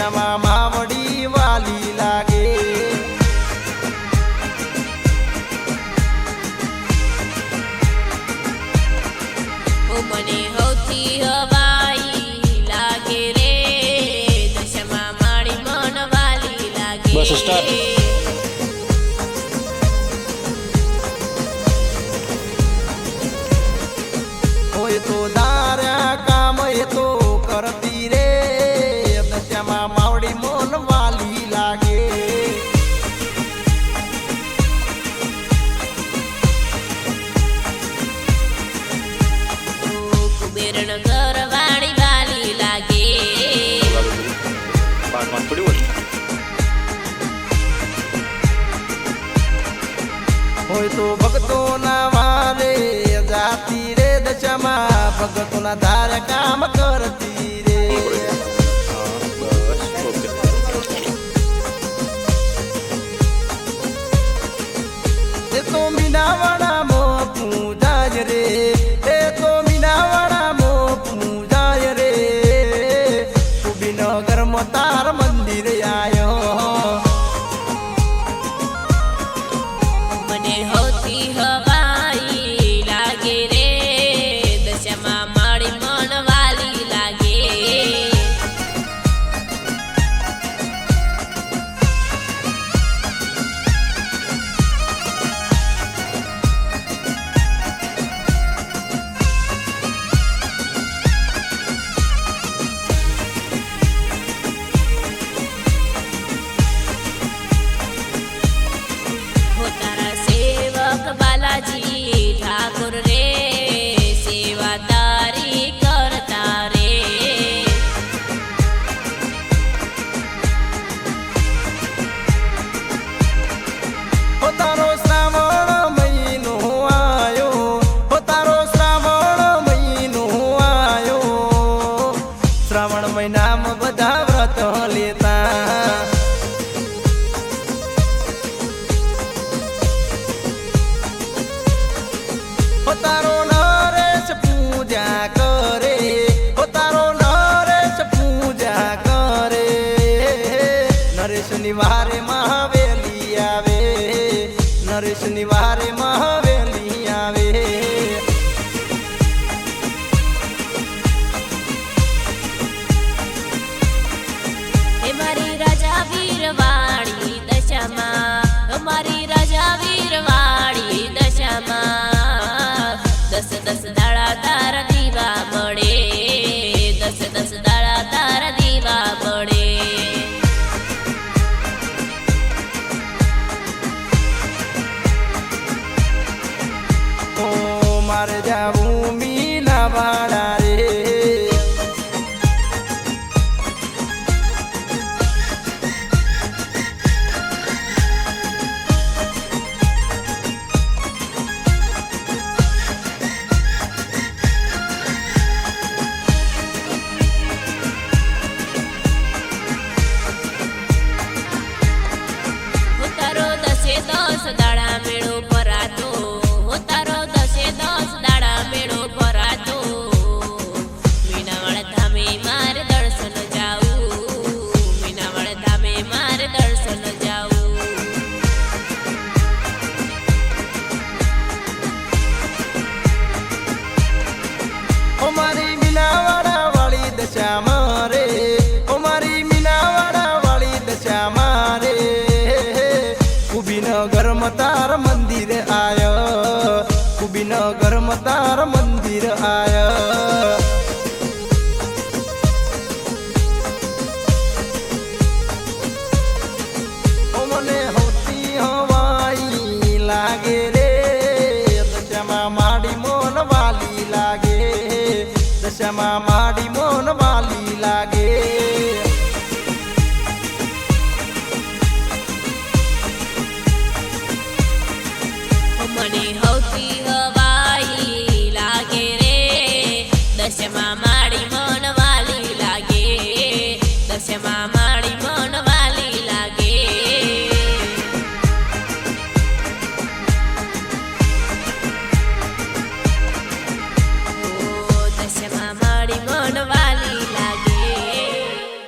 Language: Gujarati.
દશામાં માવડી વાલી લાગે. મને હૌથી હવાઈ લાગે રે દશામાં મારી મન વાલી લાગે. બસ સ્ટાર્ટ. હોય તો દાર્યા કામ એ તો કરતી રે દશામાં માવડી મોન વાલી લાગે. કુબેરણ ઘર વાળી વાલી લાગે. હોય તો ભક્તો ના વારે જાતી રે દશામાં ભક્તો ના ધારે કામ કરતી રે. એ તો મીનાવાડા મો પૂજાય રે એ તો મીનાવાડા મો પૂજાય રે કુબીનગર મો તાર મંદિર આયો. મને હૌથી હવાઈ લાગે રે દશામાં મારી મન વાલી લાગે. તારા સેવક બાલાજી ઠાકોર રે સેવા તારી કરતા રે. હો તારો શ્રાવણ મહિનો આયો હો તારો શ્રાવણ મહિનો આયો. શ્રાવણ મહિનામાં બધા વ્રત લેતા હો તારો નરેશ પૂજા કરે હો તારો નરેશ પૂજા કરે. નરેશ નિવારે મહાવેલી આવે નરેશ નિવારે મહાવેલી આવે. એ મારી રાજા વીરવાળી દશામાં અમારી રાજા વીરવાળી દશામાં દસ દસ દાડા તારા દીવા મળે. દસ દસ દાડા તારા દીવા મળે. ઓ મારે જાવું મીનાવાડા રે. તારો દસે દસ દાડા મેળો ભરાતો. તારો દસે દસ દાડા મેળો ભરાતો. મીનાવાળ ધામે મારે દર્શન જાવું. મીનાવાળ ધામે મારે દર્શન જાવું. ઓ મારી મીનાવાડા વાળી દશામાં રે ઓ મારી મીનાવાડા વાળી દશામાં રે કુબીનગર માં તાર મંદિર આયો કુબીનગર માં તાર મંદિર આયો. ઓ મને હૌથી હવાઈ લાગે રે દશામાં માડી મોન વાલી લાગે દશામાં માડી મોન વાલી લાગે. મને હૌથી હવાઈ લાગે રે દશામાં મારી મન વાલી લાગે. દશામાં